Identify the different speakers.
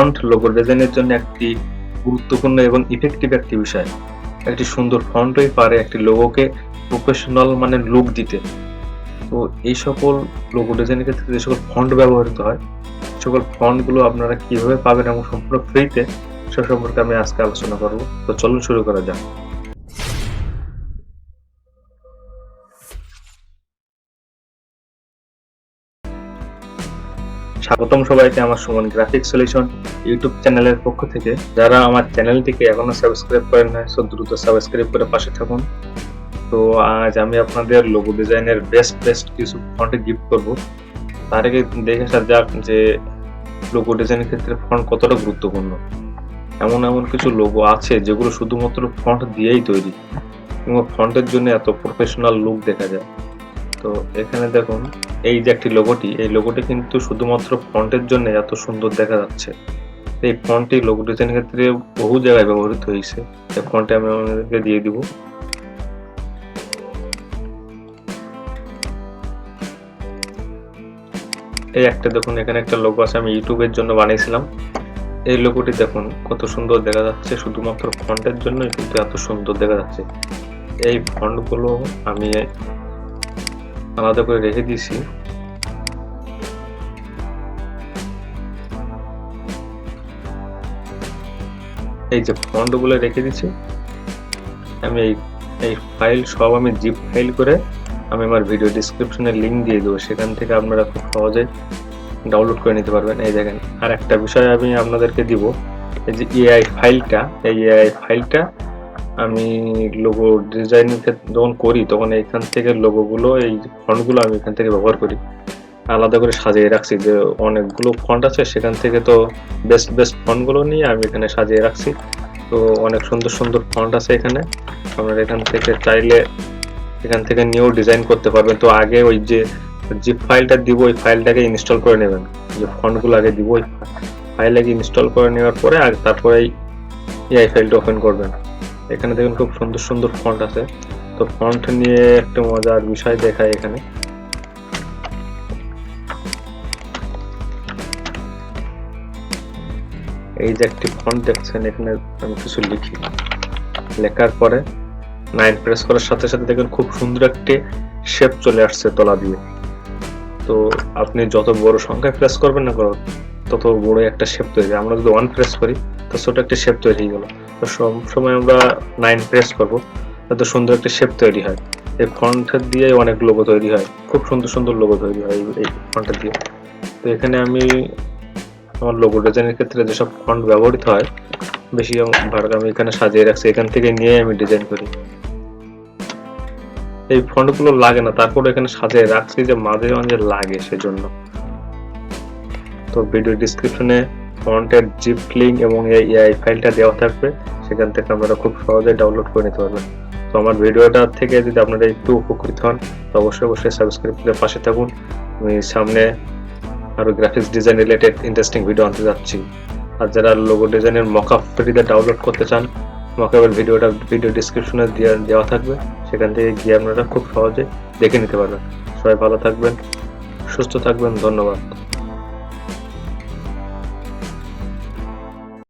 Speaker 1: Font logo ডিজাইনের জন্য একটি গুরুত্বপূর্ণ এবং ইফেক্টিভ একটি বিষয়। একটি সুন্দর ফন্টই পারে একটি লোগোকে প্রফেশনাল মানে লুক দিতে। তো এই সকল লোগো ডিজাইনের ক্ষেত্রে যে সকল ফন্ট ব্যবহৃত হয়, সকল ফন্টগুলো আপনারা কিভাবে পাবেন এবং সম্পূর্ণ ফ্রিতে, সে সম্পর্কে আমি আজকে আলোচনা করব। তো চলুন শুরু করা যাক। স্বাগতম সবাইকে আমার সুমন গ্রাফিক সলিউশন ইউটিউব চ্যানেলের পক্ষ থেকে। যারা আমার চ্যানেলটিকে এখনো সাবস্ক্রাইব করেন নাই, সো দ্রুত সাবস্ক্রাইব করে পাশে থাকুন। তো আজ আমি আপনাদের লোগো ডিজাইনের বেস্ট কিছু ফন্ট গিফট করব। তার আগে দেখে আসা যাক যে লোগো ডিজাইনের ক্ষেত্রে ফন্ট কতটা গুরুত্বপূর্ণ। এমন কিছু লোগো আছে যেগুলো শুধুমাত্র ফন্ট দিয়েই তৈরি এবং ফন্টের জন্য এত প্রফেশনাল লুক দেখা যায়। তো এখানে দেখুন, এই যে একটি লোগোটি, এই লোগোটি কিন্তু শুধুমাত্র ফন্টের জন্য এত সুন্দর দেখা যাচ্ছে। এই ফন্টটি লোগো ডিজাইনের ক্ষেত্রে বহু জায়গায় ব্যবহৃত হয়েছে। এই ফন্টে আমি আপনাদেরকে দিয়ে দিব। এই একটা দেখুন, এখানে একটা লোগো আছে, আমি ইউটিউবের জন্য বানিয়েছিলাম। এই লোগোটি দেখুন কত সুন্দর দেখা যাচ্ছে, শুধুমাত্র ফন্টের জন্যই কিন্তু এত সুন্দর দেখা যাচ্ছে। এই ফন্টগুলো আমি আলাদা করে রেখে দিয়েছি। এই যে ফন্টগুলো রেখে দিচ্ছি আমি, এই ফাইল সব আমি জিপ ফাইল করে আমি আমার ভিডিও ডিসক্রিপশনে লিংক দিয়ে দেবো, সেখান থেকে আপনারা খুব সহজে ডাউনলোড করে নিতে পারবেন। এই দেখেন, আর একটা বিষয় আমি আপনাদেরকে দিব, এই যে এআই ফাইলটা, এই এআই ফাইলটা আমি লোগো ডিজাইন যখন করি তখন এইখান থেকে লোগোগুলো, এই ফন্টগুলো আমি এখান থেকে ব্যবহার করি, আলাদা করে সাজিয়ে রাখছি। যে অনেকগুলো ফন্ট আছে, সেখান থেকে তো বেস্ট ফন্টগুলো নিয়ে আমি এখানে সাজিয়ে রাখছি। তো অনেক সুন্দর ফন্ট আছে এখানে, আপনারা এখান থেকে চাইলে এখান থেকে নিয়েও ডিজাইন করতে পারবেন। তো আগে ওই যে জিপ ফাইলটা দিব, ওই ফাইলটাকে ইনস্টল করে নেবেন। যে ফন্টগুলো আগে দিব, ওই ফাইলটাকে ইনস্টল করে নেওয়ার পরে আর তারপরে এই ফাইলটা ওপেন করবেন। এখানে দেখুন খুব সুন্দর ফন্ট আছে। তো ফন্ট নিয়ে একটা মজার বিষয় দেখায় এখানে। এই যে একটি ফন্ট দেখছেন, এখানে আমি কিছু লিখি, লেখার পরে 9 প্রেস করার সাথে সাথে দেখুন খুব সুন্দর একটি শেপ চলে আসছে তলা দিয়ে। তো আপনি যত বড় সংখ্যায় প্রেস করবেন না কেন, তত বড় একটা শেপ তৈরি। আমরা যদি 1 প্রেস করি তো ছোট একটা শেপ তৈরি হয়ে গেল। তো সব সময় আমরা 9 প্রেস করব, তত সুন্দর একটা শেপ তৈরি হয়। এই ফন্ট দিয়ে অনেক লোগো তৈরি হয়, খুব সুন্দর লোগো তৈরি হয় এই ফন্ট দিয়ে। তো এখানে আমি আমার লোগো ডিজাইনের ক্ষেত্রে যেসব ফন্ট ব্যবহৃত হয় বেশিরভাগ আমি এখানে সাজিয়ে রাখছি, এখান থেকে নিয়ে আমি ডিজাইন করি। এই ফন্টগুলো লাগে না, তারপর এখানে সাজিয়ে রাখছি যে মাঝে মাঝে লাগে সেজন্য। তো ভিডিও ডিসক্রিপশনে ফন্টের জিপ লিংক এবং এই ফাইলটা দেওয়া থাকবে, সেখান থেকে আপনারা খুব সহজে ডাউনলোড করে নিতে পারবেন। তো আমার ভিডিওটা থেকে যদি আপনারা একটু উপকৃত হন তো অবশ্যই সাবস্ক্রাইব করে পাশে থাকুন। আমি সামনে আরো graphics design related interesting video আনতে যাচ্ছি। আর যারা লোগো ডিজাইনের মকআপ ফ্রিতে ডাউনলোড করতে চান, মকআপের ভিডিও ডিসক্রিপশনে দেওয়া থাকবে, সেখান থেকে গিয়ে আপনারা খুব সহজে দেখে নিতে পারবেন। সবাই ভালো থাকবেন, সুস্থ থাকবেন, ধন্যবাদ।